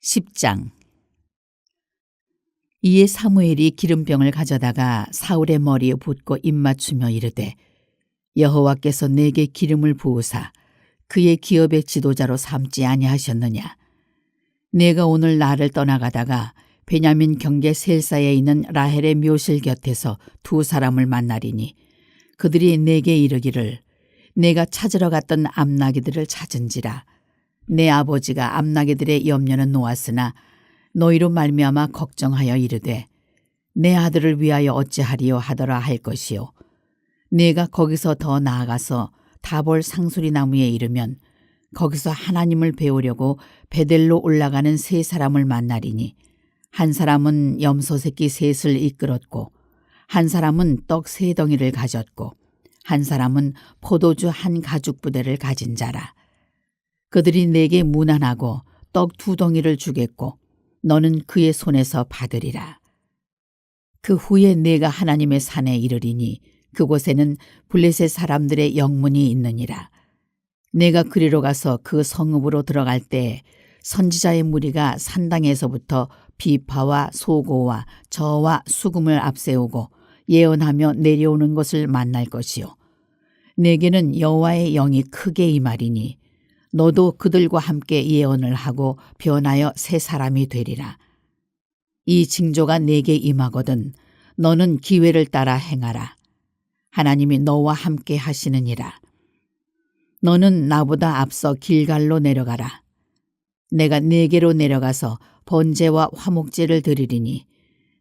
10장. 이에 사무엘이 기름병을 가져다가 사울의 머리에 붓고 입맞추며 이르되, 여호와께서 내게 기름을 부으사 그의 기업의 지도자로 삼지 아니하셨느냐. 내가 오늘 나를 떠나가다가 베냐민 경계 셀사에 있는 라헬의 묘실 곁에서 두 사람을 만나리니 그들이 내게 이르기를, 내가 찾으러 갔던 암나기들을 찾은지라. 내 아버지가 암나기들의 염려는 놓았으나 너희로 말미암아 걱정하여 이르되, 내 아들을 위하여 어찌하리요 하더라 할 것이요. 내가 거기서 더 나아가서 다볼 상수리 나무에 이르면 거기서 하나님을 배우려고 베델로 올라가는 세 사람을 만나리니, 한 사람은 염소 새끼 셋을 이끌었고, 한 사람은 떡 세 덩이를 가졌고, 한 사람은 포도주 한 가죽 부대를 가진 자라. 그들이 내게 문안하고 떡 두 덩이를 주겠고 너는 그의 손에서 받으리라. 그 후에 내가 하나님의 산에 이르리니 그곳에는 블레셋 사람들의 영문이 있느니라. 내가 그리로 가서 그 성읍으로 들어갈 때 선지자의 무리가 산당에서부터 비파와 소고와 저와 수금을 앞세우고 예언하며 내려오는 것을 만날 것이요. 내게는 여호와의 영이 크게 임하리니 너도 그들과 함께 예언을 하고 변하여 새 사람이 되리라. 이 징조가 내게 임하거든 너는 기회를 따라 행하라. 하나님이 너와 함께 하시느니라. 너는 나보다 앞서 길갈로 내려가라. 내가 네게로 내려가서 번제와 화목제를 드리리니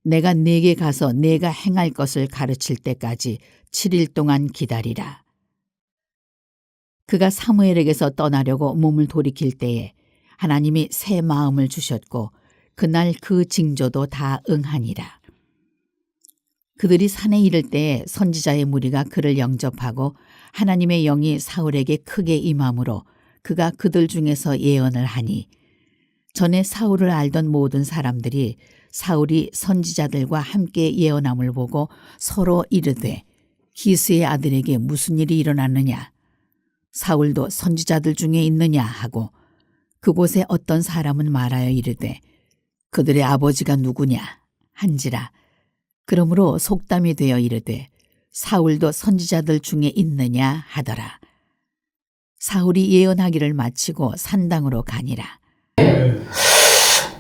내가 네게 가서 내가 행할 것을 가르칠 때까지 7일 동안 기다리라. 그가 사무엘에게서 떠나려고 몸을 돌이킬 때에 하나님이 새 마음을 주셨고 그날 그 징조도 다 응하니라. 그들이 산에 이를 때에 선지자의 무리가 그를 영접하고 하나님의 영이 사울에게 크게 임함으로 그가 그들 중에서 예언을 하니, 전에 사울을 알던 모든 사람들이 사울이 선지자들과 함께 예언함을 보고 서로 이르되, 기스의 아들에게 무슨 일이 일어났느냐. 사울도 선지자들 중에 있느냐 하고 그곳에 어떤 사람은 말하여 이르되, 그들의 아버지가 누구냐 한지라. 그러므로 속담이 되어 이르되, 사울도 선지자들 중에 있느냐 하더라. 사울이 예언하기를 마치고 산당으로 가니라.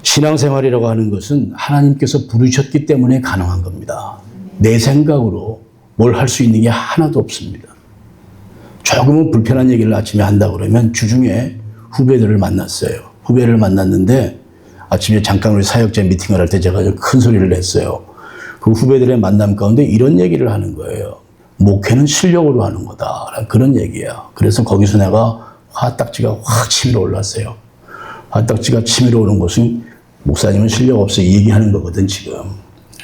신앙생활이라고 하는 것은 하나님께서 부르셨기 때문에 가능한 겁니다. 내 생각으로 뭘 할 수 있는 게 하나도 없습니다. 조금은 불편한 얘기를 아침에 한다 그러면 주중에 후배들을 만났어요. 후배를 만났는데 아침에 잠깐 우리 사역자 미팅을 할 때 제가 좀 큰 소리를 냈어요. 그 후배들의 만남 가운데 이런 얘기를 하는 거예요. 목회는 실력으로 하는 거다. 그런 얘기야. 그래서 거기서 내가 화딱지가 확 치밀어 올랐어요. 화딱지가 치밀어 오는 것은 목사님은 실력 없어 이 얘기하는 거거든 지금.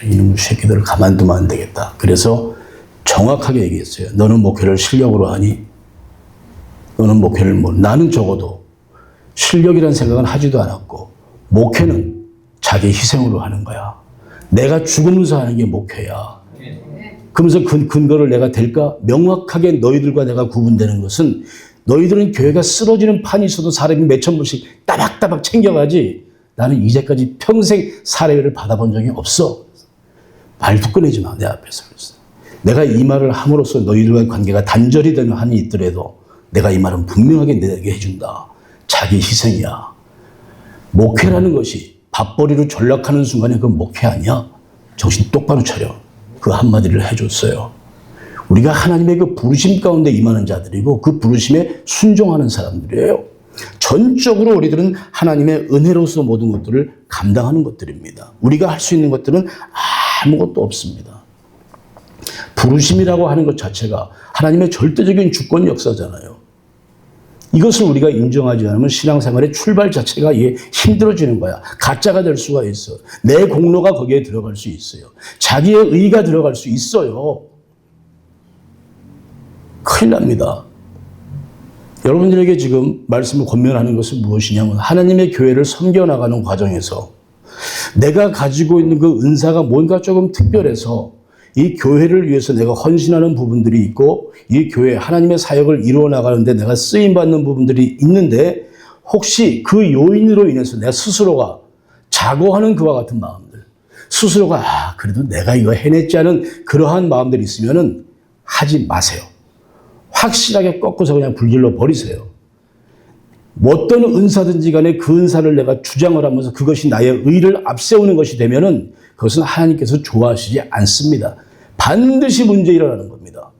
이놈의 새끼들을 가만두면 안 되겠다. 그래서 정확하게 얘기했어요. 너는 목회를 실력으로 하니? 너는 목회를 나는 적어도 실력이라는 생각은 하지도 않았고 목회는 자기 희생으로 하는 거야. 내가 죽으면서 하는 게 목회야. 그러면서 그 근거를 내가 댈까? 명확하게 너희들과 내가 구분되는 것은, 너희들은 교회가 쓰러지는 판이 있어도 사람이 몇천 불씩 따박따박 챙겨가지, 나는 이제까지 평생 사례를 받아본 적이 없어. 말도 꺼내지 마, 내 앞에서. 내가 이 말을 함으로써 너희들과의 관계가 단절이 되는 한이 있더라도 내가 이 말은 분명하게 내게 해준다. 자기 희생이야. 목회라는 것이 밥벌이로 전락하는 순간에 그건 목회 아니야. 정신 똑바로 차려. 그 한마디를 해줬어요. 우리가 하나님의 그 부르심 가운데 임하는 자들이고 그 부르심에 순종하는 사람들이에요. 전적으로 우리들은 하나님의 은혜로서 모든 것들을 감당하는 것들입니다. 우리가 할 수 있는 것들은 아무것도 없습니다. 부르심이라고 하는 것 자체가 하나님의 절대적인 주권 역사잖아요. 이것을 우리가 인정하지 않으면 신앙생활의 출발 자체가 이게 힘들어지는 거야. 가짜가 될 수가 있어. 내 공로가 거기에 들어갈 수 있어요. 자기의 의의가 들어갈 수 있어요. 큰일 납니다. 여러분들에게 지금 말씀을 권면하는 것은 무엇이냐면, 하나님의 교회를 섬겨나가는 과정에서 내가 가지고 있는 그 은사가 뭔가 조금 특별해서 이 교회를 위해서 내가 헌신하는 부분들이 있고, 이 교회 하나님의 사역을 이루어 나가는데 내가 쓰임받는 부분들이 있는데, 혹시 그 요인으로 인해서 내 스스로가 자고하는 그와 같은 마음들, 스스로가 그래도 내가 이거 해냈지 않은 그러한 마음들이 있으면은 하지 마세요. 확실하게 꺾어서 그냥 불질러 버리세요. 어떤 은사든지 간에 그 은사를 내가 주장을 하면서 그것이 나의 의를 앞세우는 것이 되면은 그것은 하나님께서 좋아하시지 않습니다. 반드시 문제 일어나는 겁니다.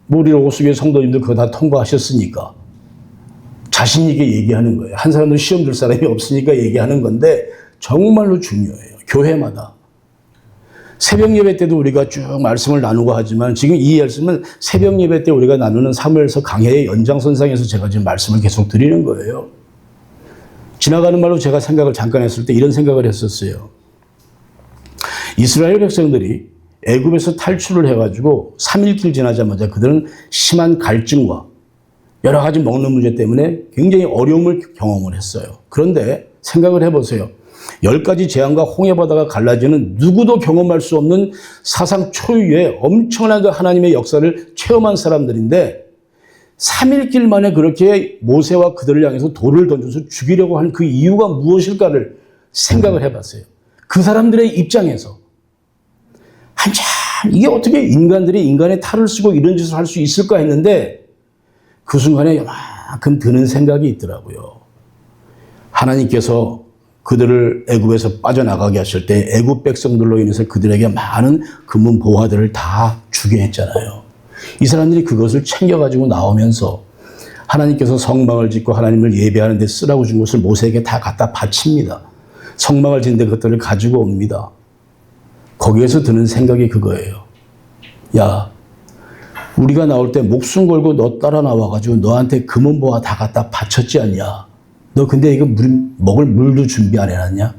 우리 로고스교회 성도님들 그거 다 통과하셨으니까 자신 있게 얘기하는 거예요. 한 사람도 시험 줄 사람이 없으니까 얘기하는 건데 정말로 중요해요. 교회마다. 새벽 예배 때도 우리가 쭉 말씀을 나누고 하지만 지금 이 말씀은 새벽 예배 때 우리가 나누는 사무엘서 강해의 연장선상에서 제가 지금 말씀을 계속 드리는 거예요. 지나가는 말로 제가 생각을 잠깐 했을 때 이런 생각을 했었어요. 이스라엘 백성들이 애굽에서 탈출을 해가지고 3일길 지나자마자 그들은 심한 갈증과 여러 가지 먹는 문제 때문에 굉장히 어려움을 경험을 했어요. 그런데 생각을 해보세요. 10가지 재앙과 홍해바다가 갈라지는 누구도 경험할 수 없는 사상 초유의 엄청난 그 하나님의 역사를 체험한 사람들인데 3일길 만에 그렇게 모세와 그들을 향해서 돌을 던져서 죽이려고 한 그 이유가 무엇일까를 생각을 해봤어요. 그 사람들의 입장에서 한참 이게 어떻게 인간들이 인간의 탈을 쓰고 이런 짓을 할 수 있을까 했는데 그 순간에 요만큼 드는 생각이 있더라고요. 하나님께서 그들을 애굽에서 빠져나가게 하실 때 애굽 백성들로 인해서 그들에게 많은 금은 보화들을 다 주게 했잖아요. 이 사람들이 그것을 챙겨가지고 나오면서 하나님께서 성막을 짓고 하나님을 예배하는 데 쓰라고 준 것을 모세에게 다 갖다 바칩니다. 성막을 짓는 데 그것들을 가지고 옵니다. 거기에서 드는 생각이 그거예요. 야, 우리가 나올 때 목숨 걸고 너 따라 나와가지고 너한테 금은 보화 다 갖다 바쳤지 않냐? 너 근데 이거 먹을 물도 준비 안 해놨냐?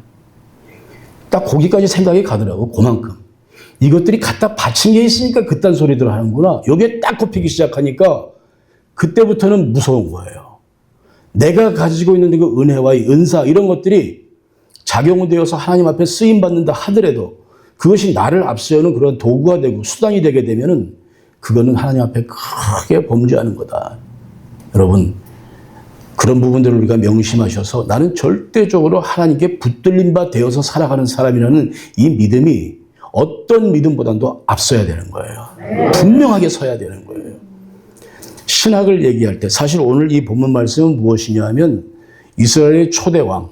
딱 거기까지 생각이 가더라고. 그만큼. 이것들이 갖다 바친 게 있으니까 그딴 소리들 하는구나. 여기에 딱 꼽히기 시작하니까 그때부터는 무서운 거예요. 내가 가지고 있는 그 은혜와 이 은사 이런 것들이 작용되어서 하나님 앞에 쓰임받는다 하더라도 그것이 나를 앞세우는 그런 도구가 되고 수단이 되게 되면은 그거는 하나님 앞에 크게 범죄하는 거다. 여러분, 그런 부분들을 우리가 명심하셔서 나는 절대적으로 하나님께 붙들린 바 되어서 살아가는 사람이라는 이 믿음이 어떤 믿음보다도 앞서야 되는 거예요. 분명하게 서야 되는 거예요. 신학을 얘기할 때 사실 오늘 이 본문 말씀은 무엇이냐 하면 이스라엘의 초대왕,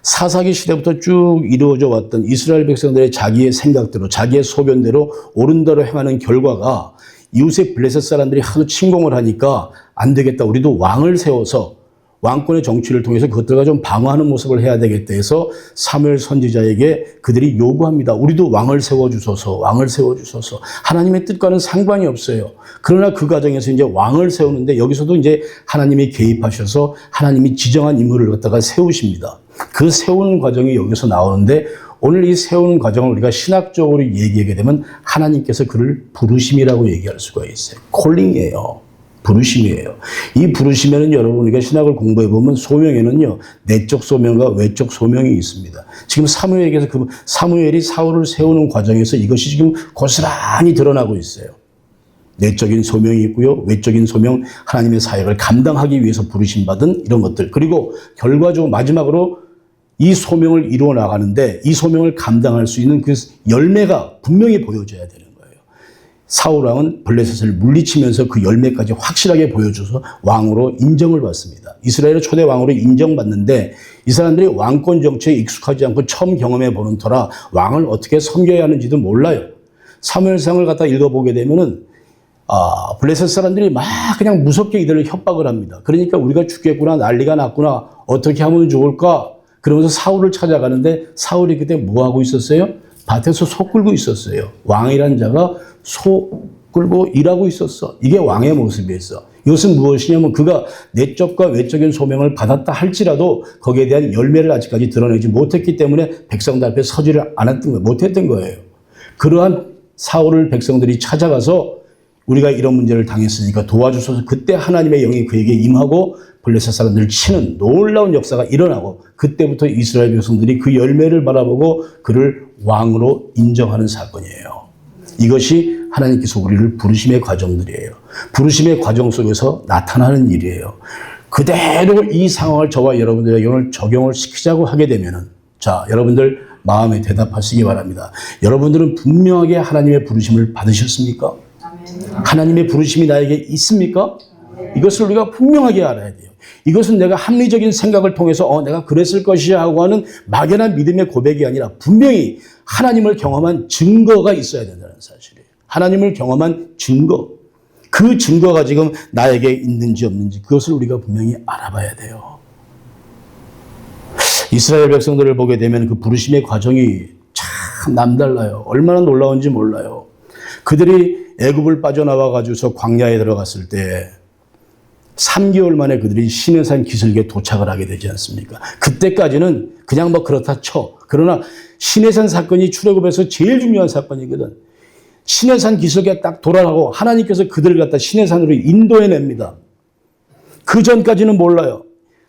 사사기 시대부터 쭉 이루어져 왔던 이스라엘 백성들의 자기의 생각대로 자기의 소견대로 옳은대로 행하는 결과가 이웃의 블레셋 사람들이 하도 침공을 하니까 안 되겠다. 우리도 왕을 세워서 왕권의 정치를 통해서 그것들과 좀 방어하는 모습을 해야 되겠다 해서 사무엘 선지자에게 그들이 요구합니다. 우리도 왕을 세워주소서, 왕을 세워주소서. 하나님의 뜻과는 상관이 없어요. 그러나 그 과정에서 이제 왕을 세우는데 여기서도 이제 하나님이 개입하셔서 하나님이 지정한 인물을 갖다가 세우십니다. 그 세우는 과정이 여기서 나오는데 오늘 이 세우는 과정을 우리가 신학적으로 얘기하게 되면 하나님께서 그를 부르심이라고 얘기할 수가 있어요. 콜링이에요. 부르심이에요. 이 부르심에는 여러분 우리가 신학을 공부해 보면 소명에는요 내적 소명과 외적 소명이 있습니다. 지금 사무엘에게서 그 사무엘이 사울을 세우는 과정에서 이것이 지금 고스란히 드러나고 있어요. 내적인 소명이 있고요, 외적인 소명, 하나님의 사역을 감당하기 위해서 부르심 받은 이런 것들. 그리고 결과적으로 마지막으로 이 소명을 이루어 나가는데 이 소명을 감당할 수 있는 그 열매가 분명히 보여져야 되는 거예요. 사울 왕은 블레셋을 물리치면서 그 열매까지 확실하게 보여줘서 왕으로 인정을 받습니다. 이스라엘의 초대 왕으로 인정받는데 이 사람들이 왕권 정치에 익숙하지 않고 처음 경험해 보는 터라 왕을 어떻게 섬겨야 하는지도 몰라요. 사무엘상을 갖다 읽어보게 되면은 블레셋 사람들이 막 그냥 무섭게 이들을 협박을 합니다. 그러니까 우리가 죽겠구나, 난리가 났구나, 어떻게 하면 좋을까? 그러면서 사울을 찾아가는데 사울이 그때 뭐 하고 있었어요? 밭에서 소 끌고 있었어요. 왕이란 자가 소 끌고 일하고 있었어. 이게 왕의 모습이었어. 이것은 무엇이냐면 그가 내적과 외적인 소명을 받았다 할지라도 거기에 대한 열매를 아직까지 드러내지 못했기 때문에 백성들 앞에 서지를 않았던 거예요. 못했던 거예요. 그러한 사울을 백성들이 찾아가서 우리가 이런 문제를 당했으니까 도와주소서. 그때 하나님의 영이 그에게 임하고 블레셋 사람들을 치는 놀라운 역사가 일어나고 그때부터 이스라엘 백성들이 그 열매를 바라보고 그를 왕으로 인정하는 사건이에요. 이것이 하나님께서 우리를 부르심의 과정들이에요. 부르심의 과정 속에서 나타나는 일이에요. 그대로 이 상황을 저와 여러분들에게 오늘 적용을 시키자고 하게 되면은 자, 여러분들 마음에 대답하시기 바랍니다. 여러분들은 분명하게 하나님의 부르심을 받으셨습니까? 하나님의 부르심이 나에게 있습니까? 이것을 우리가 분명하게 알아야 돼요. 이것은 내가 합리적인 생각을 통해서 내가 그랬을 것이야 하고 하는 막연한 믿음의 고백이 아니라 분명히 하나님을 경험한 증거가 있어야 된다는 사실이에요. 하나님을 경험한 증거. 그 증거가 지금 나에게 있는지 없는지 그것을 우리가 분명히 알아봐야 돼요. 이스라엘 백성들을 보게 되면 그 부르심의 과정이 참 남달라요. 얼마나 놀라운지 몰라요. 그들이 애굽을 빠져나와가지고서 광야에 들어갔을 때 3개월 만에 그들이 시내산 기슭에 도착을 하게 되지 않습니까? 그때까지는 그냥 뭐 그렇다 쳐. 그러나 시내산 사건이 출애굽에서 제일 중요한 사건이거든. 시내산 기슭에 딱 돌아가고 하나님께서 그들을 갖다 시내산으로 인도해냅니다. 그 전까지는 몰라요.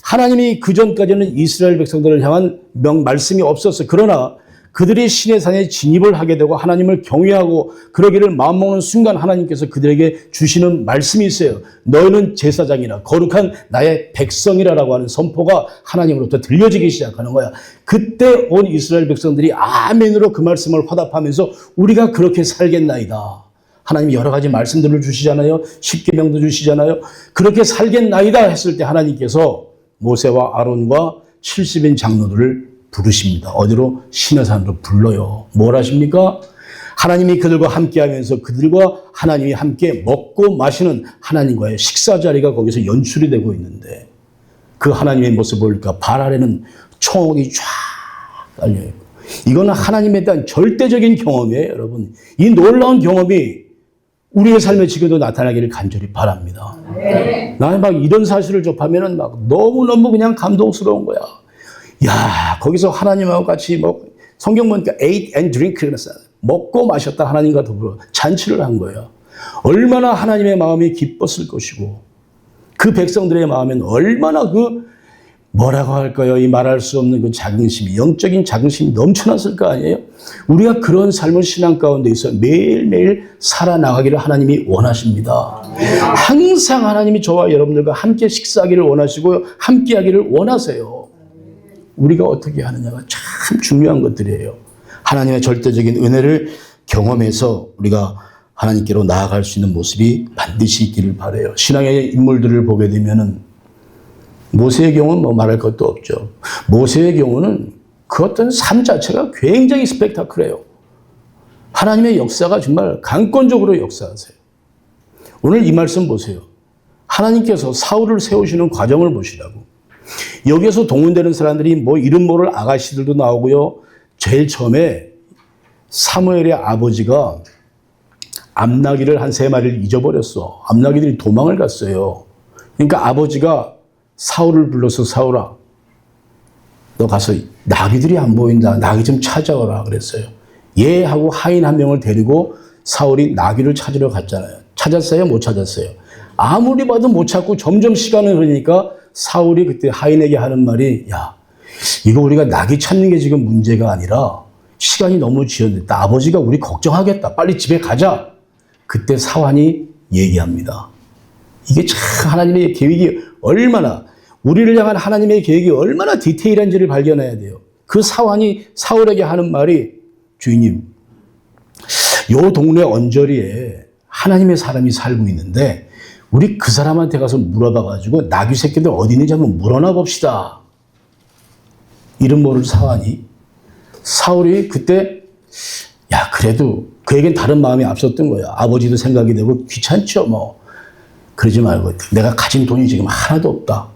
하나님이 그 전까지는 이스라엘 백성들을 향한 말씀이 없었어요. 그러나 그들이 시내산에 진입을 하게 되고 하나님을 경외하고 그러기를 마음먹는 순간 하나님께서 그들에게 주시는 말씀이 있어요. 너희는 제사장이라 거룩한 나의 백성이라라고 하는 선포가 하나님으로부터 들려지기 시작하는 거야. 그때 온 이스라엘 백성들이 아멘으로 그 말씀을 화답하면서 우리가 그렇게 살겠나이다. 하나님이 여러 가지 말씀들을 주시잖아요. 십계명도 주시잖아요. 그렇게 살겠나이다 했을 때 하나님께서 모세와 아론과 70인 장로들을 부르십니다. 어디로? 시내산으로 불러요. 뭘 하십니까? 하나님이 그들과 함께하면서 그들과 하나님이 함께 먹고 마시는 하나님과의 식사 자리가 거기서 연출이 되고 있는데 그 하나님의 모습을 보니까 발 아래는 총옥이 쫙 깔려있고 이거는 하나님에 대한 절대적인 경험이에요. 여러분. 이 놀라운 경험이 우리의 삶에 지금도 나타나기를 간절히 바랍니다. 나는 막 이런 사실을 접하면은 막 너무너무 그냥 감동스러운 거야. 야, 거기서 하나님하고 같이 성경 보니까 ate and drink 그랬어요. 먹고 마셨다 하나님과 더불어 잔치를 한 거예요. 얼마나 하나님의 마음이 기뻤을 것이고 그 백성들의 마음엔 얼마나 뭐라고 할까요? 이 말할 수 없는 그 자긍심이, 영적인 자긍심이 넘쳐났을 거 아니에요? 우리가 그런 삶을 신앙 가운데 있어 매일매일 살아나가기를 하나님이 원하십니다. 항상 하나님이 저와 여러분들과 함께 식사하기를 원하시고 함께하기를 원하세요. 우리가 어떻게 하느냐가 참 중요한 것들이에요. 하나님의 절대적인 은혜를 경험해서 우리가 하나님께로 나아갈 수 있는 모습이 반드시 있기를 바라요. 신앙의 인물들을 보게 되면은 모세의 경우는 말할 것도 없죠. 모세의 경우는 그 어떤 삶 자체가 굉장히 스펙타클해요. 하나님의 역사가 정말 강권적으로 역사하세요. 오늘 이 말씀 보세요. 하나님께서 사울을 세우시는 과정을 보시라고. 여기에서 동원되는 사람들이 이름 모를 아가씨들도 나오고요. 제일 처음에 사무엘의 아버지가 암나귀를 한 3마리를 잊어버렸어. 암나귀들이 도망을 갔어요. 그러니까 아버지가 사울을 불러서 사울아, 너 가서 나귀들이 안 보인다. 나귀 좀 찾아오라 그랬어요. 예 하고 하인 한 명을 데리고 사울이 나귀를 찾으러 갔잖아요. 찾았어요? 못 찾았어요? 아무리 봐도 못 찾고 점점 시간을 흐르니까 사울이 그때 하인에게 하는 말이 야, 이거 우리가 나귀 찾는 게 지금 문제가 아니라 시간이 너무 지연됐다. 아버지가 우리 걱정하겠다. 빨리 집에 가자. 그때 사환이 얘기합니다. 이게 참 하나님의 계획이 얼마나 우리를 향한 하나님의 계획이 얼마나 디테일한지를 발견해야 돼요. 그 사환이 사울에게 하는 말이 주인님, 요 동네 언저리에 하나님의 사람이 살고 있는데 우리 그 사람한테 가서 물어봐가지고 나귀 새끼들 어디 있는지 한번 물어나 봅시다. 이름 모를 사환이 사울이 그때 야 그래도 그에겐 다른 마음이 앞섰던 거야. 아버지도 생각이 되고 귀찮죠 뭐. 그러지 말고 내가 가진 돈이 지금 하나도 없다.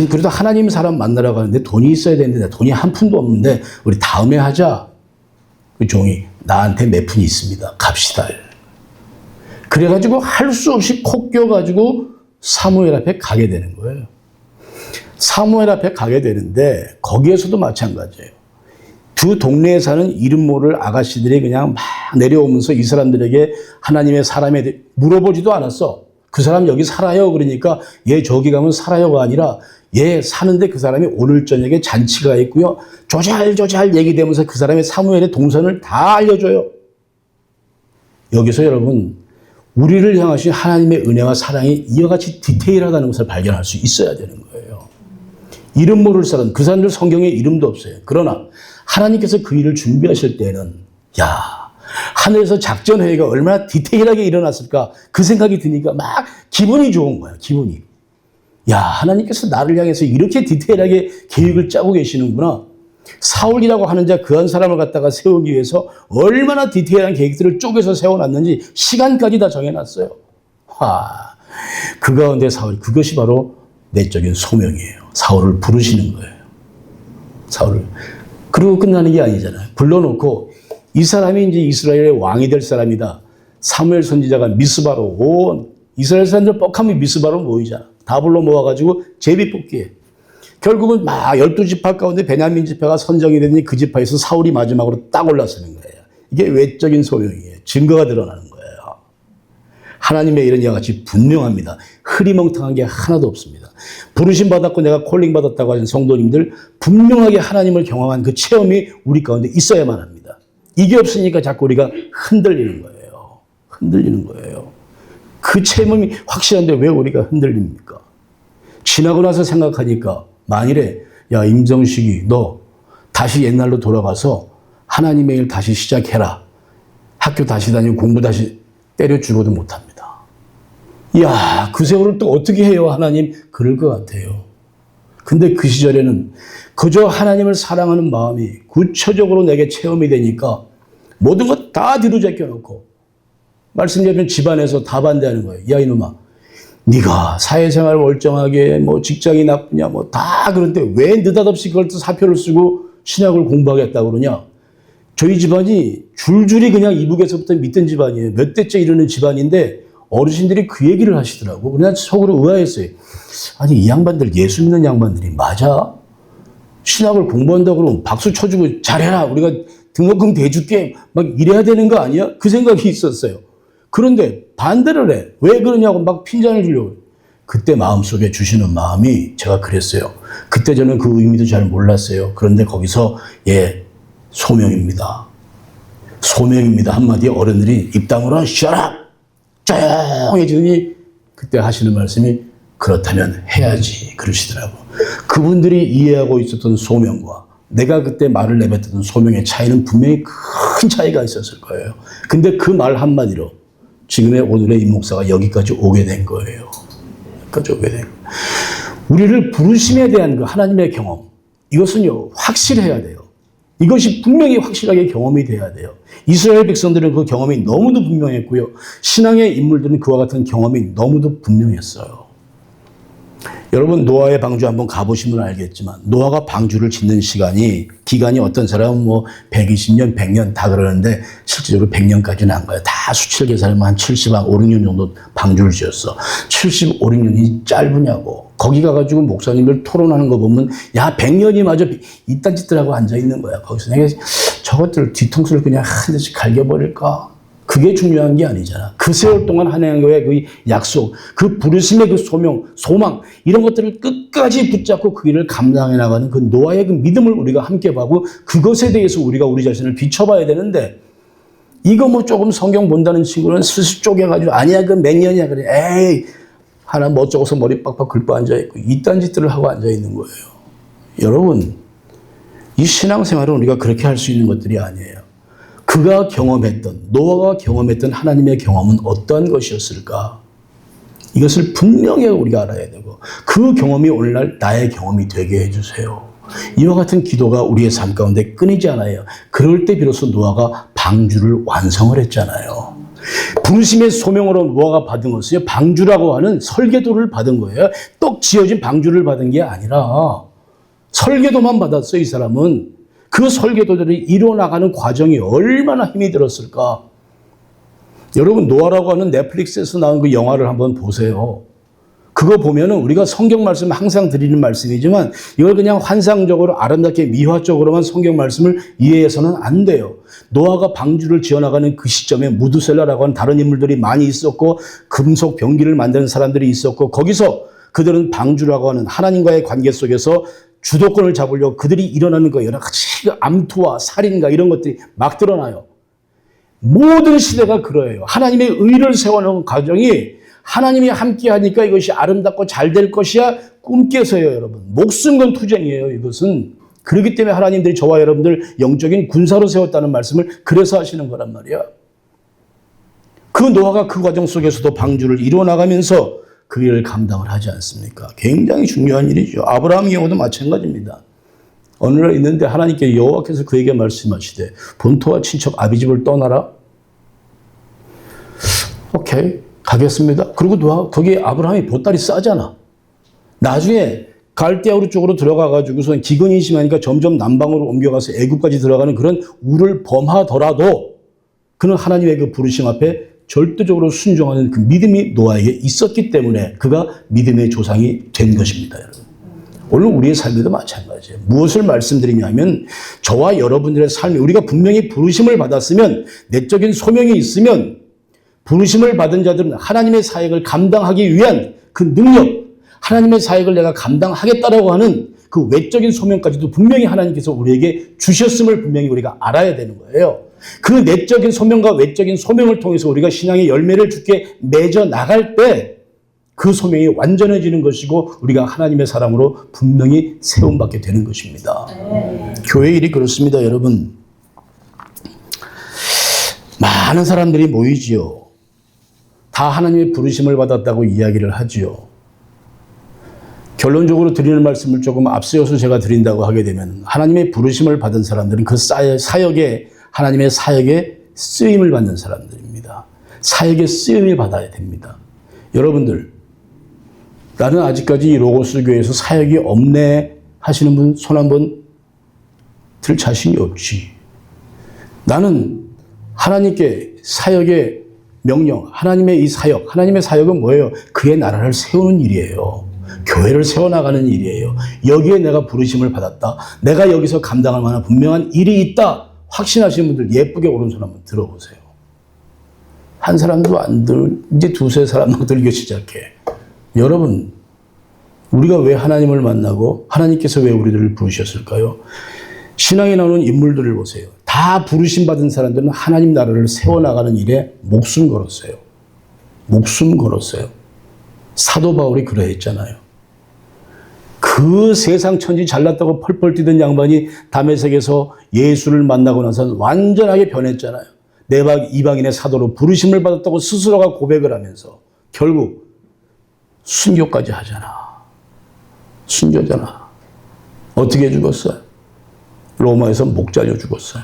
그래도 하나님 사람 만나러 가는데 돈이 있어야 되는데 돈이 한 푼도 없는데 우리 다음에 하자. 그 종이 나한테 몇 푼이 있습니다. 갑시다. 그래가지고 할 수 없이 콕 껴가지고 사무엘 앞에 가게 되는 거예요. 사무엘 앞에 가게 되는데 거기에서도 마찬가지예요. 두 동네에 사는 이름 모를 아가씨들이 그냥 막 내려오면서 이 사람들에게 하나님의 사람에 대해 물어보지도 않았어. 그 사람 여기 살아요. 그러니까 얘 저기 가면 살아요가 아니라 얘 사는데 그 사람이 오늘 저녁에 잔치가 있고요. 조잘조잘 얘기되면서 그 사람의 사무엘의 동선을 다 알려줘요. 여기서 여러분 우리를 향하신 하나님의 은혜와 사랑이 이와 같이 디테일하다는 것을 발견할 수 있어야 되는 거예요. 이름 모를 사람, 그 사람들 성경에 이름도 없어요. 그러나 하나님께서 그 일을 준비하실 때는 야, 하늘에서 작전회의가 얼마나 디테일하게 일어났을까 그 생각이 드니까 막 기분이 좋은 거야. 기분이. 야, 하나님께서 나를 향해서 이렇게 디테일하게 계획을 짜고 계시는구나. 사울이라고 하는 자 그 한 사람을 갖다가 세우기 위해서 얼마나 디테일한 계획들을 쪼개서 세워놨는지 시간까지 다 정해놨어요. 그 가운데 사울이, 그것이 바로 내적인 소명이에요. 사울을 부르시는 거예요. 사울을. 그리고 끝나는 게 아니잖아요. 불러놓고 이 사람이 이제 이스라엘의 왕이 될 사람이다. 사무엘 선지자가 미스바로 온 이스라엘 사람들 뻑하면 미스바로 모이잖아. 다 불러 모아가지고 제비 뽑기에. 결국은 막 12지파 가운데 베냐민 지파가 선정이 되니 그 지파에서 사울이 마지막으로 딱 올라서는 거예요. 이게 외적인 소명이에요. 증거가 드러나는 거예요. 하나님의 일은 이와 같이 분명합니다. 흐리멍텅한 게 하나도 없습니다. 부르심 받았고 내가 콜링 받았다고 하신 성도님들 분명하게 하나님을 경험한 그 체험이 우리 가운데 있어야만 합니다. 이게 없으니까 자꾸 우리가 흔들리는 거예요. 흔들리는 거예요. 그 체험이 확실한데 왜 우리가 흔들립니까? 지나고 나서 생각하니까 만일에 야 임정식이 너 다시 옛날로 돌아가서 하나님의 일 다시 시작해라. 학교 다시 다니고 공부 다시 때려 죽어도 못합니다. 이야, 그 세월을 또 어떻게 해요, 하나님? 그럴 것 같아요. 근데 그 시절에는 그저 하나님을 사랑하는 마음이 구체적으로 내게 체험이 되니까 모든 것 다 뒤로 제껴놓고 말씀드리면 집안에서 다 반대하는 거예요. 야, 이놈아. 네가 사회생활 멀쩡하게 뭐 직장이 나쁘냐 뭐 다 그런데 왜 느닷없이 그걸 또 사표를 쓰고 신학을 공부하겠다고 그러냐. 저희 집안이 줄줄이 그냥 이북에서부터 믿던 집안이에요. 몇 대째 이르는 집안인데 어르신들이 그 얘기를 하시더라고. 그냥 속으로 의아했어요. 아니 이 양반들 예수 믿는 양반들이 맞아? 신학을 공부한다고 그러면 박수 쳐주고 잘해라. 우리가 등록금 대줄게. 막 이래야 되는 거 아니야? 그 생각이 있었어요. 그런데 반대를 해. 왜 그러냐고 막 핀잔을 주려고. 그때 마음속에 주시는 마음이 제가 그랬어요. 그때 저는 그 의미도 잘 몰랐어요. 그런데 거기서 소명입니다. 소명입니다. 한마디에 어른들이 입 다물어 shut up! 조용해지더니 그때 하시는 말씀이 그렇다면 해야지 그러시더라고. 그분들이 이해하고 있었던 소명과 내가 그때 말을 내뱉었던 소명의 차이는 분명히 큰 차이가 있었을 거예요. 근데 그 말 한마디로 지금의 오늘의 임 목사가 여기까지 오게 된 거예요. 여기까지 오게 된 거예요. 우리를 부르심에 대한 그 하나님의 경험, 이것은요, 확실해야 돼요. 이것이 분명히 확실하게 경험이 돼야 돼요. 이스라엘 백성들은 그 경험이 너무도 분명했고요. 신앙의 인물들은 그와 같은 경험이 너무도 분명했어요. 여러분 노아의 방주 한번 가보시면 알겠지만 노아가 방주를 짓는 기간이 어떤 사람은 뭐 120년, 100년 다 그러는데 실질적으로 100년까지는 안 가요. 다 수치를 계산하면 한 70, 5, 6년 정도 방주를 지었어. 75, 6년이 짧으냐고. 거기 가가지고 목사님들 토론하는 거 보면 야 100년이 마저 이딴 짓들 하고 앉아있는 거야. 거기서 내가 저것들 뒤통수를 그냥 한 대씩 갈겨버릴까? 그게 중요한 게 아니잖아. 그 세월 동안 하나님과의 그 약속, 그 부르심의 그 소망 이런 것들을 끝까지 붙잡고 그 일을 감당해 나가는 그 노아의 그 믿음을 우리가 함께 봐고 그것에 대해서 우리가 우리 자신을 비춰봐야 되는데 이거 뭐 조금 성경 본다는 친구는 스스 쪼개가지고 아니야 그 몇 년이야 그래. 에이 하나 멋쩍어서 머리 빡빡 긁고 앉아있고 이딴 짓들을 하고 앉아있는 거예요. 여러분 이 신앙생활은 우리가 그렇게 할 수 있는 것들이 아니에요. 노아가 경험했던 하나님의 경험은 어떠한 것이었을까? 이것을 분명히 우리가 알아야 되고 그 경험이 오늘날 나의 경험이 되게 해주세요. 이와 같은 기도가 우리의 삶 가운데 끊이지 않아요. 그럴 때 비로소 노아가 방주를 완성을 했잖아요. 부르심의 소명으로 노아가 받은 것은요, 방주라고 하는 설계도를 받은 거예요. 떡 지어진 방주를 받은 게 아니라 설계도만 받았어요, 이 사람은. 그 설계도들이 이뤄나가는 과정이 얼마나 힘이 들었을까. 여러분 노아라고 하는 넷플릭스에서 나온 그 영화를 한번 보세요. 그거 보면은 우리가 성경 말씀 항상 드리는 말씀이지만 이걸 그냥 환상적으로 아름답게 미화적으로만 성경 말씀을 이해해서는 안 돼요. 노아가 방주를 지어나가는 그 시점에 무두셀라라고 하는 다른 인물들이 많이 있었고 금속 병기를 만드는 사람들이 있었고 거기서 그들은 방주라고 하는 하나님과의 관계 속에서 주도권을 잡으려고 그들이 일어나는 거 여러 가지 암투와 살인과 이런 것들이 막 드러나요. 모든 시대가 그러해요. 하나님의 의를 세워놓은 과정이 하나님이 함께 하니까 이것이 아름답고 잘 될 것이야 꿈깨서요, 여러분. 목숨 건 투쟁이에요, 이것은. 그렇기 때문에 하나님들이 저와 여러분들 영적인 군사로 세웠다는 말씀을 그래서 하시는 거란 말이야. 그 노아가 그 과정 속에서도 방주를 이루어나가면서 그 일을 감당을 하지 않습니까? 굉장히 중요한 일이죠. 아브라함의 경우도 마찬가지입니다. 어느 날 있는데 하나님께 여호와께서 그에게 말씀하시되 본토와 친척 아비집을 떠나라. 오케이, 가겠습니다. 그리고 거기 아브라함이 보따리 싸잖아. 나중에 갈대아우르 쪽으로 들어가가지고서 기근이 심하니까 점점 남방으로 옮겨가서 애굽까지 들어가는 그런 우를 범하더라도 그는 하나님의 그 부르심 앞에 절대적으로 순종하는 그 믿음이 노아에게 있었기 때문에 그가 믿음의 조상이 된 것입니다, 여러분. 오늘 우리의 삶에도 마찬가지예요. 무엇을 말씀드리냐면 저와 여러분들의 삶에 우리가 분명히 부르심을 받았으면 내적인 소명이 있으면 부르심을 받은 자들은 하나님의 사역을 감당하기 위한 그 능력, 하나님의 사역을 내가 감당하겠다라고 하는 그 외적인 소명까지도 분명히 하나님께서 우리에게 주셨음을 분명히 우리가 알아야 되는 거예요. 그 내적인 소명과 외적인 소명을 통해서 우리가 신앙의 열매를 주게 맺어 나갈 때 그 소명이 완전해지는 것이고 우리가 하나님의 사람으로 분명히 세움받게 되는 것입니다. 교회 일이 그렇습니다, 여러분. 많은 사람들이 모이지요. 다 하나님의 부르심을 받았다고 이야기를 하지요. 결론적으로 드리는 말씀을 조금 앞세워서 제가 드린다고 하게 되면 하나님의 부르심을 받은 사람들은 그 사역에 하나님의 사역에 쓰임을 받는 사람들입니다. 사역에 쓰임을 받아야 됩니다. 여러분들, 나는 아직까지 이 로고스 교회에서 사역이 없네 하시는 분 손 한번 들 자신이 없지. 나는 하나님께 사역의 명령, 하나님의 이 사역, 하나님의 사역은 뭐예요? 그의 나라를 세우는 일이에요. 교회를 세워나가는 일이에요. 여기에 내가 부르심을 받았다. 내가 여기서 감당할 만한 분명한 일이 있다. 확신하시는 분들 예쁘게 오른손 한번 들어보세요. 한 사람도 안 이제 두세 사람만 들기 시작해. 여러분, 우리가 왜 하나님을 만나고 하나님께서 왜 우리들을 부르셨을까요? 신앙에 나오는 인물들을 보세요. 다 부르심 받은 사람들은 하나님 나라를 세워나가는 일에 목숨 걸었어요. 목숨 걸었어요. 사도 바울이 그러했잖아요. 그 세상 천지 잘났다고 펄펄 뛰던 양반이 다메섹에서 예수를 만나고 나서는 완전하게 변했잖아요. 이방인의 사도로 부르심을 받았다고 스스로가 고백을 하면서 결국 순교까지 하잖아. 순교잖아. 어떻게 죽었어요? 로마에서 목 잘려 죽었어요.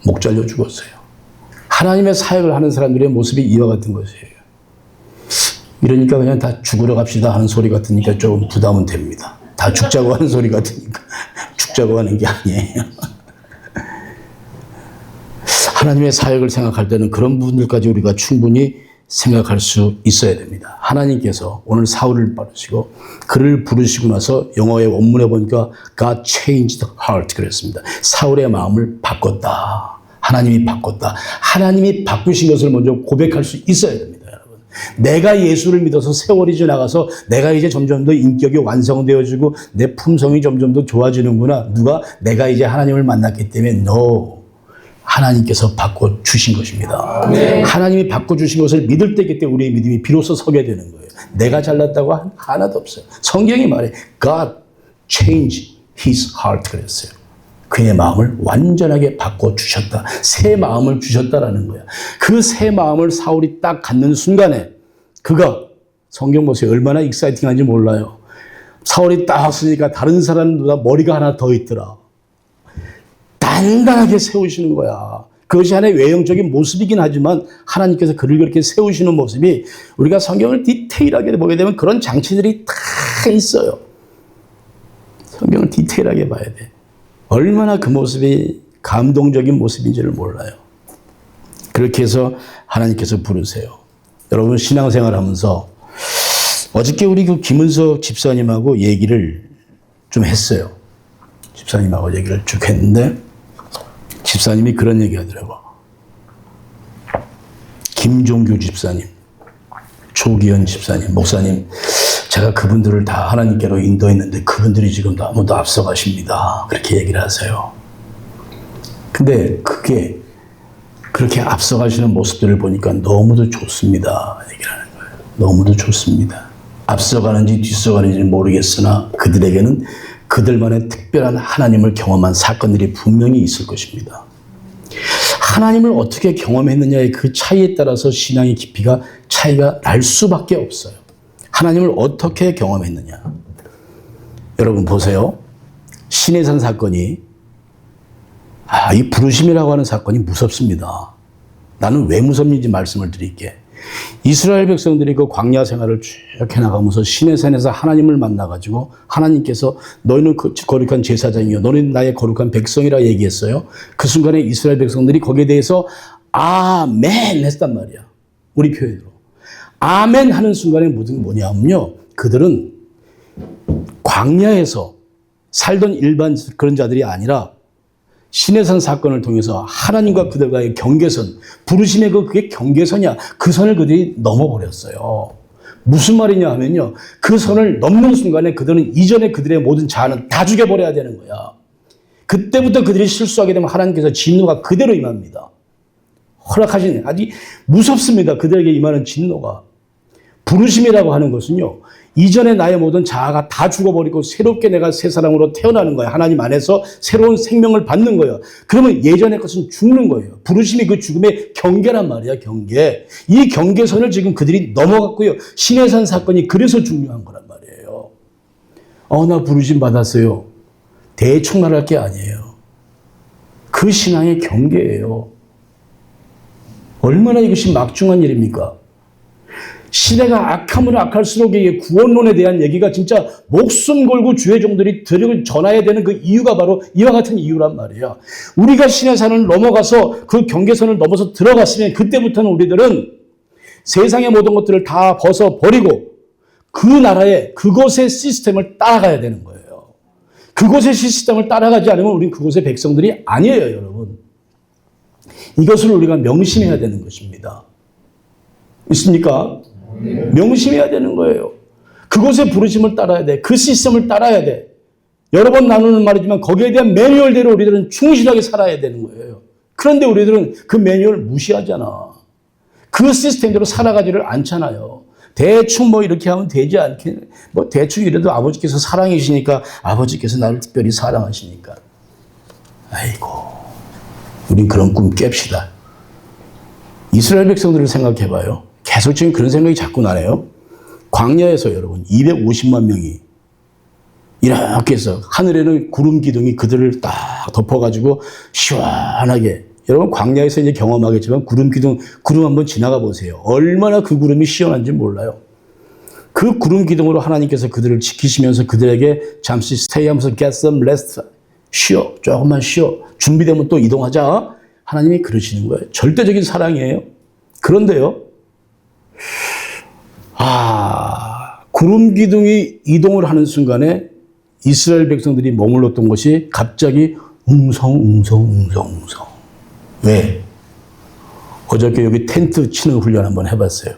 목 잘려 죽었어요. 하나님의 사역을 하는 사람들의 모습이 이와 같은 것이에요. 이러니까 그냥 다 죽으러 갑시다 하는 소리 같으니까 조금 부담은 됩니다. 다 죽자고 하는 소리 같으니까 죽자고 하는 게 아니에요. 하나님의 사역을 생각할 때는 그런 부분들까지 우리가 충분히 생각할 수 있어야 됩니다. 하나님께서 오늘 사울을 부르시고 그를 부르시고 나서 영어의 원문에 보니까 God changed heart 그랬습니다. 사울의 마음을 바꿨다. 하나님이 바꿨다. 하나님이 바꾸신 것을 먼저 고백할 수 있어야 됩니다, 여러분. 내가 예수를 믿어서 세월이 지나가서 내가 이제 점점 더 인격이 완성되어지고 내 품성이 점점 더 좋아지는구나. 누가? 내가 이제 하나님을 만났기 때문에 No. 하나님께서 바꿔주신 것입니다. 네. 하나님이 바꿔주신 것을 믿을 때기 때문에 우리의 믿음이 비로소 서게 되는 거예요. 내가 잘났다고 하나도 없어요. 성경이 말해 God changed his heart 그랬어요. 그의 마음을 완전하게 바꿔주셨다. 새 마음을 주셨다라는 거야. 그 새 마음을 사울이 딱 갖는 순간에 그가 성경 보세요. 얼마나 익사이팅한지 몰라요. 사울이 딱 왔으니까 다른 사람보다 머리가 하나 더 있더라. 단단하게 세우시는 거야. 그것이 하나의 외형적인 모습이긴 하지만 하나님께서 그를 그렇게 세우시는 모습이 우리가 성경을 디테일하게 보게 되면 그런 장치들이 다 있어요. 성경을 디테일하게 봐야 돼. 얼마나 그 모습이 감동적인 모습인지를 몰라요. 그렇게 해서 하나님께서 부르세요. 여러분 신앙생활 하면서 어저께 우리 그 김은석 집사님하고 얘기를 좀 했어요. 집사님하고 얘기를 쭉 했는데 집사님이 그런 얘기 하더라고. 김종규 집사님, 조기현 집사님, 목사님, 제가 그분들을 다 하나님께로 인도했는데 그분들이 지금 너무도 앞서가십니다. 그렇게 얘기를 하세요. 근데 그게 그렇게 앞서가시는 모습들을 보니까 너무도 좋습니다. 얘기를 하는 거예요. 너무도 좋습니다. 앞서가는지 뒤서가는지 모르겠으나 그들에게는 그들만의 특별한 하나님을 경험한 사건들이 분명히 있을 것입니다. 하나님을 어떻게 경험했느냐의 그 차이에 따라서 신앙의 깊이가 차이가 날 수밖에 없어요. 하나님을 어떻게 경험했느냐. 여러분 보세요. 시내산 사건이 이 부르심이라고 하는 사건이 무섭습니다. 나는 왜 무섭는지 말씀을 드릴게. 이스라엘 백성들이 그 광야 생활을 쭉 해나가면서 시내산에서 하나님을 만나가지고 하나님께서 너희는 거룩한 제사장이요 너희는 나의 거룩한 백성이라 얘기했어요. 그 순간에 이스라엘 백성들이 거기에 대해서 아멘 했단 말이야. 우리 표현으로. 아멘 하는 순간에 뭐냐면요. 그들은 광야에서 살던 일반 그런 자들이 아니라 시내산 사건을 통해서 하나님과 그들과의 경계선, 부르심의 그게 경계선이야. 그 선을 그들이 넘어버렸어요. 무슨 말이냐 하면요. 그 선을 넘는 순간에 그들은 이전에 그들의 모든 자아는 다 죽여버려야 되는 거야. 그때부터 그들이 실수하게 되면 하나님께서 진노가 그대로 임합니다. 허락하시는 아주 무섭습니다. 그들에게 임하는 진노가. 부르심이라고 하는 것은요. 이전에 나의 모든 자아가 다 죽어버리고 새롭게 내가 새 사람으로 태어나는 거예요. 하나님 안에서 새로운 생명을 받는 거예요. 그러면 예전의 것은 죽는 거예요. 부르심이 그 죽음의 경계란 말이야. 경계. 이 경계선을 지금 그들이 넘어갔고요. 시내산 사건이 그래서 중요한 거란 말이에요. 나 부르심 받았어요. 대충 말할 게 아니에요. 그 신앙의 경계예요. 얼마나 이것이 막중한 일입니까? 시대가 악하면 악할수록 이게 구원론에 대한 얘기가 진짜 목숨 걸고 주의 종들이 들을 전해야 되는 그 이유가 바로 이와 같은 이유란 말이야. 우리가 시내산을 넘어가서 그 경계선을 넘어서 들어갔으면 그때부터는 우리들은 세상의 모든 것들을 다 벗어버리고 그 나라의 그곳의 시스템을 따라가야 되는 거예요. 그곳의 시스템을 따라가지 않으면 우리는 그곳의 백성들이 아니에요, 여러분. 이것을 우리가 명심해야 되는 것입니다. 있습니까? 명심해야 되는 거예요. 그곳의 부르심을 따라야 돼. 그 시스템을 따라야 돼. 여러 번 나누는 말이지만 거기에 대한 매뉴얼대로 우리들은 충실하게 살아야 되는 거예요. 그런데 우리들은 그 매뉴얼을 무시하잖아. 그 시스템대로 살아가지를 않잖아요. 대충 이렇게 하면 되지 않게, 대충 이래도 아버지께서 사랑이시니까 아버지께서 나를 특별히 사랑하시니까. 아이고, 우린 그런 꿈 깹시다. 이스라엘 백성들을 생각해봐요. 계속 지금 그런 생각이 자꾸 나네요. 광야에서 여러분 250만 명이 이렇게 해서 하늘에는 구름 기둥이 그들을 딱 덮어가지고 시원하게 여러분 광야에서 이제 경험하겠지만 구름 한번 지나가 보세요. 얼마나 그 구름이 시원한지 몰라요. 그 구름 기둥으로 하나님께서 그들을 지키시면서 그들에게 잠시 스테이하면서 get some rest, 쉬어, 조금만 쉬어, 준비되면 또 이동하자. 하나님이 그러시는 거예요. 절대적인 사랑이에요. 그런데요. 구름 기둥이 이동을 하는 순간에 이스라엘 백성들이 머물렀던 곳이 갑자기 웅성. 왜? 어저께 여기 텐트 치는 훈련 한번 해봤어요.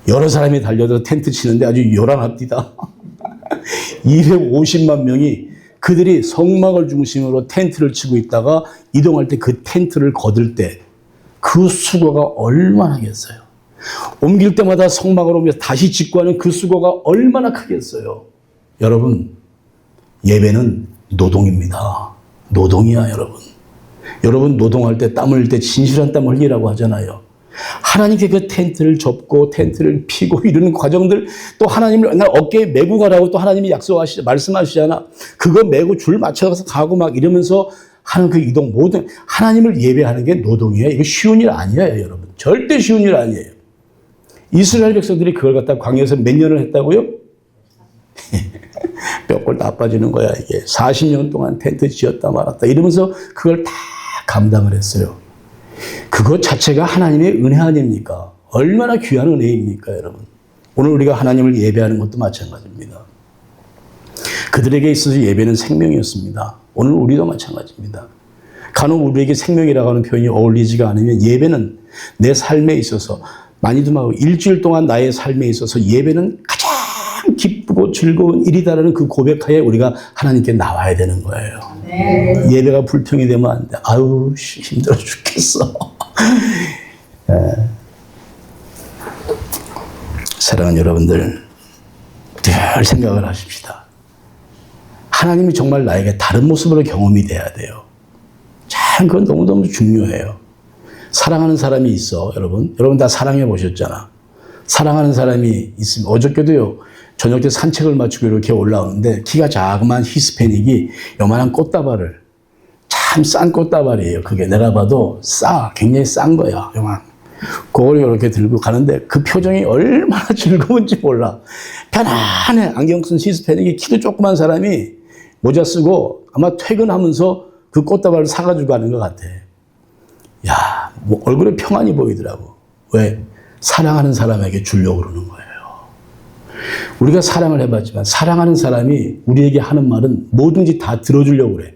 여러 사람이 달려들어 텐트 치는데 아주 요란합니다. 250만 명이 그들이 성막을 중심으로 텐트를 치고 있다가 이동할 때 그 텐트를 거둘 때 그 수고가 얼마나겠어요. 옮길 때마다 성막을 옮겨 다시 짓고 하는 그 수고가 얼마나 크겠어요. 여러분, 예배는 노동입니다. 노동이야, 여러분. 여러분 노동할 때 땀 흘릴 때 진실한 땀 흘리라고 하잖아요. 하나님께 그 텐트를 접고 텐트를 피고 이러는 과정들, 또 하나님을 맨날 어깨에 메고 가라고 또 하나님이 말씀하시잖아. 그거 메고 줄 맞춰서 가고 막 이러면서 하는 그 이동, 모든 하나님을 예배하는 게 노동이에요. 이거 쉬운 일 아니에요, 여러분. 절대 쉬운 일 아니에요. 이스라엘 백성들이 그걸 갖다 광야에서 몇 년을 했다고요? 뼈골 다 빠지는 거야, 이게. 40년 동안 텐트 지었다 말았다 이러면서 그걸 다 감당을 했어요. 그것 자체가 하나님의 은혜 아닙니까? 얼마나 귀한 은혜입니까, 여러분? 오늘 우리가 하나님을 예배하는 것도 마찬가지입니다. 그들에게 있어서 예배는 생명이었습니다. 오늘 우리도 마찬가지입니다. 간혹 우리에게 생명이라고 하는 표현이 어울리지가 않으면 예배는 내 삶에 있어서 많이도 말하고 일주일 동안 나의 삶에 있어서 예배는 가장 기쁘고 즐거운 일이다라는 그 고백하에 우리가 하나님께 나와야 되는 거예요. 네. 예배가 불평이 되면 안 돼. 아유, 힘들어 죽겠어. 사랑하는 여러분들, 늘 생각을 하십시다. 하나님이 정말 나에게 다른 모습으로 경험이 돼야 돼요. 참 그건 너무너무 중요해요. 사랑하는 사람이 있어, 여러분. 여러분 다 사랑해 보셨잖아. 사랑하는 사람이 있으면, 어저께도요, 저녁 때 산책을 마치고 이렇게 올라오는데, 키가 자그마한 히스패닉이 요만한 꽃다발을, 참 싼 꽃다발이에요. 그게 내가 봐도 굉장히 싼 거야. 요만. 그걸 이렇게 들고 가는데 그 표정이 얼마나 즐거운지 몰라. 편안해. 안경 쓴 히스패닉이 키도 조그만 사람이 모자 쓰고 아마 퇴근하면서 그 꽃다발을 사가지고 가는 것 같아. 야, 뭐 얼굴에 평안이 보이더라고. 왜? 사랑하는 사람에게 주려고 그러는 거예요. 우리가 사랑을 해봤지만 사랑하는 사람이 우리에게 하는 말은 뭐든지 다 들어주려고 그래.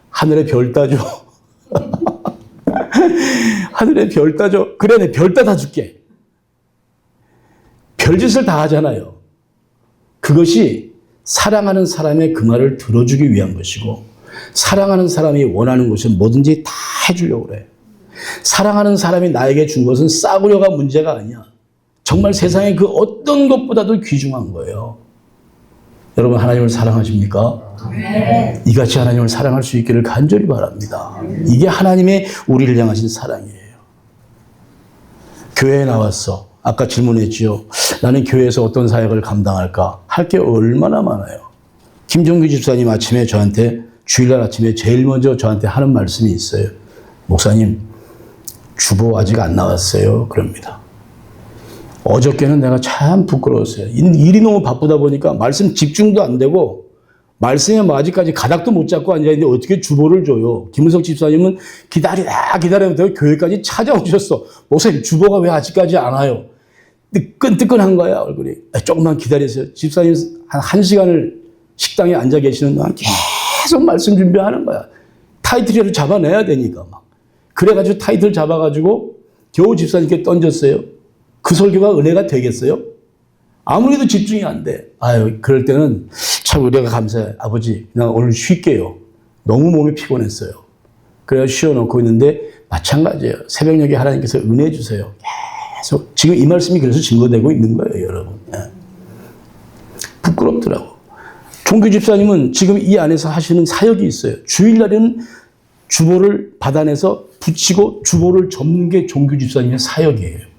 하늘에 별 따줘. 하늘에 별 따줘. 그래, 내 별 따다 줄게. 별짓을 다 하잖아요. 그것이 사랑하는 사람의 그 말을 들어주기 위한 것이고, 사랑하는 사람이 원하는 것은 뭐든지 다 해주려고 그래. 사랑하는 사람이 나에게 준 것은 싸구려가 문제가 아니야. 정말 세상에 그 어떤 것보다도 귀중한 거예요. 여러분, 하나님을 사랑하십니까? 네. 이같이 하나님을 사랑할 수 있기를 간절히 바랍니다. 이게 하나님의 우리를 향하신 사랑이에요. 교회에 나왔어. 아까 질문했지요. 나는 교회에서 어떤 사역을 감당할까? 할 게 얼마나 많아요. 김종규 집사님 아침에 저한테, 주일날 아침에 제일 먼저 저한테 하는 말씀이 있어요. 목사님, 주보 아직 안 나왔어요. 그럽니다. 어저께는 내가 참 부끄러웠어요. 일이 너무 바쁘다 보니까 말씀 집중도 안 되고, 말씀에 뭐 아직까지 가닥도 못 잡고 앉아있는데 어떻게 주보를 줘요. 김은석 집사님은 기다리면 교회까지 찾아오셨어. 목사님, 주보가 왜 아직까지 안 와요? 뜨끈뜨끈한 거야, 얼굴이. 조금만 기다리세요. 집사님 한 시간을 식당에 앉아 계시는 동안 계속 말씀 준비하는 거야. 타이틀이라도 잡아내야 되니까 막. 그래가지고 타이틀 잡아가지고 겨우 집사님께 던졌어요. 그 설교가 은혜가 되겠어요? 아무래도 집중이 안 돼. 아유, 그럴 때는 참 은혜가 감사해. 아버지, 그냥 오늘 쉴게요. 너무 몸이 피곤했어요. 그래서 쉬어놓고 있는데 마찬가지예요. 새벽녘에 하나님께서 은혜 주세요. 계속. 지금 이 말씀이 그래서 증거되고 있는 거예요, 여러분. 예. 부끄럽더라고. 종규 집사님은 지금 이 안에서 하시는 사역이 있어요. 주일날에는 주보를 받아내서 붙이고 주보를 접는 게 종규 집사님의 사역이에요.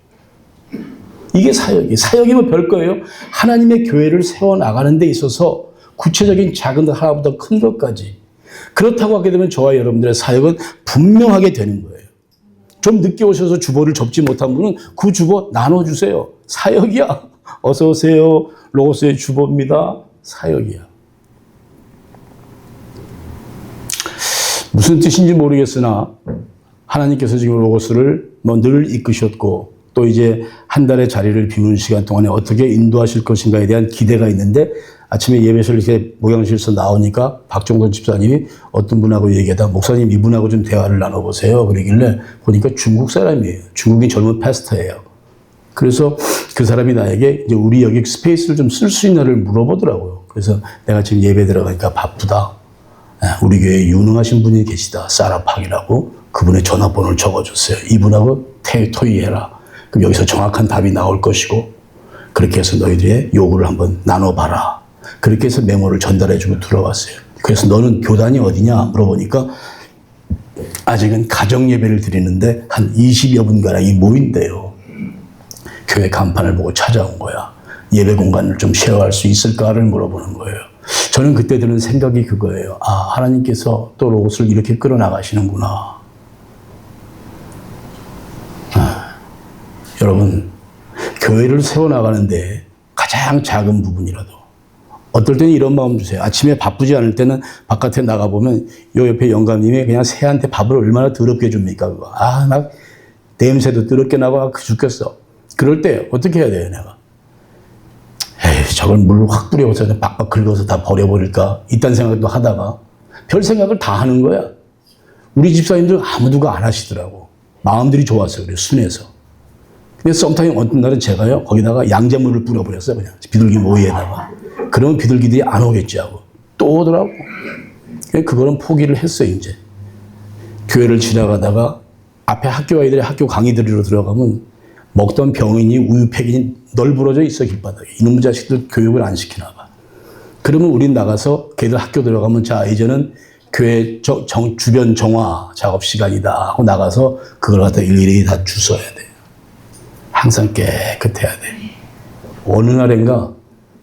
이게 사역이면 별거예요. 하나님의 교회를 세워나가는 데 있어서 구체적인 작은 것 하나보다 큰 것까지. 그렇다고 하게 되면 저와 여러분들의 사역은 분명하게 되는 거예요. 좀 늦게 오셔서 주보를 접지 못한 분은 그 주보 나눠주세요. 사역이야. 어서 오세요. 로고스의 주보입니다. 사역이야. 무슨 뜻인지 모르겠으나 하나님께서 지금 로고스를 늘 이끄셨고, 또 이제 한 달의 자리를 비우는 시간 동안에 어떻게 인도하실 것인가에 대한 기대가 있는데, 아침에 예배실 이렇게 목양실에서 나오니까 박종선 집사님이 어떤 분하고 얘기하다, 목사님 이분하고 좀 대화를 나눠보세요. 그러길래 보니까 중국 사람이에요. 중국인 젊은 패스터예요. 그래서 그 사람이 나에게 이제 우리 여기 스페이스를 좀 쓸 수 있나를 물어보더라고요. 그래서 내가 지금 예배 들어가니까 바쁘다. 우리 교회에 유능하신 분이 계시다. 사라팍이라고. 그분의 전화번호를 적어줬어요. 이분하고 토의해라. 그럼 여기서 정확한 답이 나올 것이고, 그렇게 해서 너희들의 요구를 한번 나눠봐라. 그렇게 해서 메모를 전달해주고 들어왔어요. 그래서 너는 교단이 어디냐 물어보니까 아직은 가정예배를 드리는데 한 20여 분가량이 모인대요. 교회 간판을 보고 찾아온 거야. 예배 공간을 좀 쉐어할 수 있을까를 물어보는 거예요. 저는 그때 드는 생각이 그거예요. 아, 하나님께서 또 로봇을 이렇게 끌어나가시는구나. 여러분, 교회를 세워나가는데 가장 작은 부분이라도, 어떨 때는 이런 마음 주세요. 아침에 바쁘지 않을 때는 바깥에 나가보면 요 옆에 영감님이 그냥 새한테 밥을 얼마나 더럽게 줍니까? 그거. 아, 막 냄새도 더럽게 나고 막 죽겠어. 그럴 때 어떻게 해야 돼요, 내가? 에이, 저걸 물 확 뿌려서 그냥 빡빡 긁어서 다 버려버릴까? 이딴 생각도 하다가 별 생각을 다 하는 거야. 우리 집사님들 아무도 안 하시더라고. 마음들이 좋아서 그래요, 순해서. 근데 썸타임 어떤 날은 제가요, 거기다가 양잿물을 뿌려버렸어요, 그냥. 비둘기 모이에다가. 그러면 비둘기들이 안 오겠지 하고. 또 오더라고. 그거는 포기를 했어요, 이제. 교회를 지나가다가 앞에 학교 아이들이 학교 강의 들으러 들어가면 먹던 병인이 우유팩이 널브러져 있어 길바닥에. 이놈의 자식들 교육을 안 시키나 봐. 그러면 우린 나가서 걔들 학교 들어가면 자 이제는 교회 주변 정화 작업 시간이다 하고 나가서 그걸 갖다 일일이 다 주워야 돼. 항상 깨끗해야 돼. 어느 날인가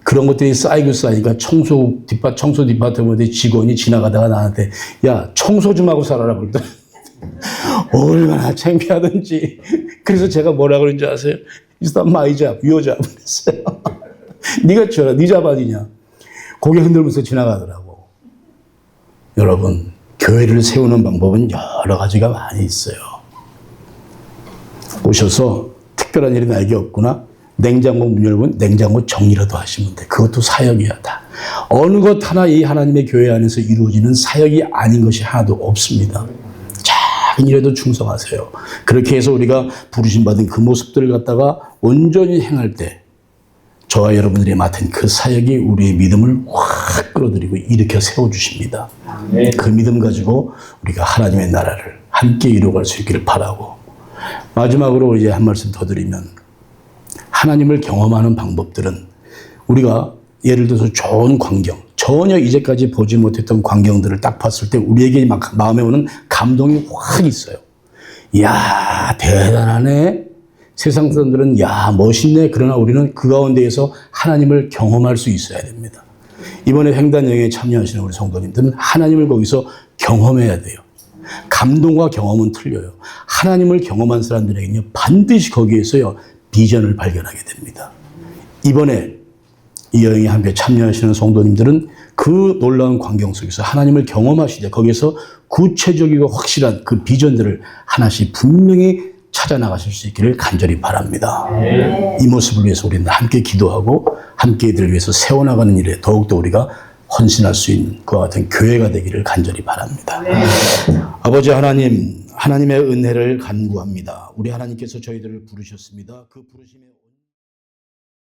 그런 것들이 쌓이니까 청소 디파트먼트 직원이 지나가다가 나한테 야 청소 좀 하고 살아라 그러더니 얼마나 창피하든지. 그래서 제가 뭐라 그런지 아세요? It's not my job, your job 그랬어요. 네가 쳐라, 네 잡 아니냐. 고개 흔들면서 지나가더라고. 여러분, 교회를 세우는 방법은 여러 가지가 많이 있어요. 오셔서 특별한 일이 나에게 없구나. 냉장고 문 열면 냉장고 정리라도 하시면 돼. 그것도 사역이야 다. 어느 것 하나 이 하나님의 교회 안에서 이루어지는 사역이 아닌 것이 하나도 없습니다. 작은 일에도 충성하세요. 그렇게 해서 우리가 부르심받은 그 모습들을 갖다가 온전히 행할 때 저와 여러분들이 맡은 그 사역이 우리의 믿음을 확 끌어들이고 일으켜 세워주십니다. 그 믿음 가지고 우리가 하나님의 나라를 함께 이루어갈 수 있기를 바라고, 마지막으로 이제 한 말씀 더 드리면, 하나님을 경험하는 방법들은 우리가 예를 들어서 좋은 광경, 전혀 이제까지 보지 못했던 광경들을 딱 봤을 때 우리에게 막 마음에 오는 감동이 확 있어요. 이야, 대단하네. 세상 사람들은 야, 멋있네. 그러나 우리는 그 가운데에서 하나님을 경험할 수 있어야 됩니다. 이번에 횡단 여행에 참여하시는 우리 성도님들은 하나님을 거기서 경험해야 돼요. 감동과 경험은 틀려요. 하나님을 경험한 사람들에게는요, 반드시 거기에서요, 비전을 발견하게 됩니다. 이번에 이 여행에 함께 참여하시는 성도님들은 그 놀라운 광경 속에서 하나님을 경험하시되 거기에서 구체적이고 확실한 그 비전들을 하나씩 분명히 찾아 나가실 수 있기를 간절히 바랍니다. 이 모습을 위해서 우리는 함께 기도하고 함께 이들을 위해서 세워나가는 일에 더욱더 우리가 헌신할 수 있는 그와 같은 교회가 되기를 간절히 바랍니다. 아버지 하나님, 하나님의 은혜를 간구합니다. 우리 하나님께서 저희들을 부르셨습니다. 그 부르심에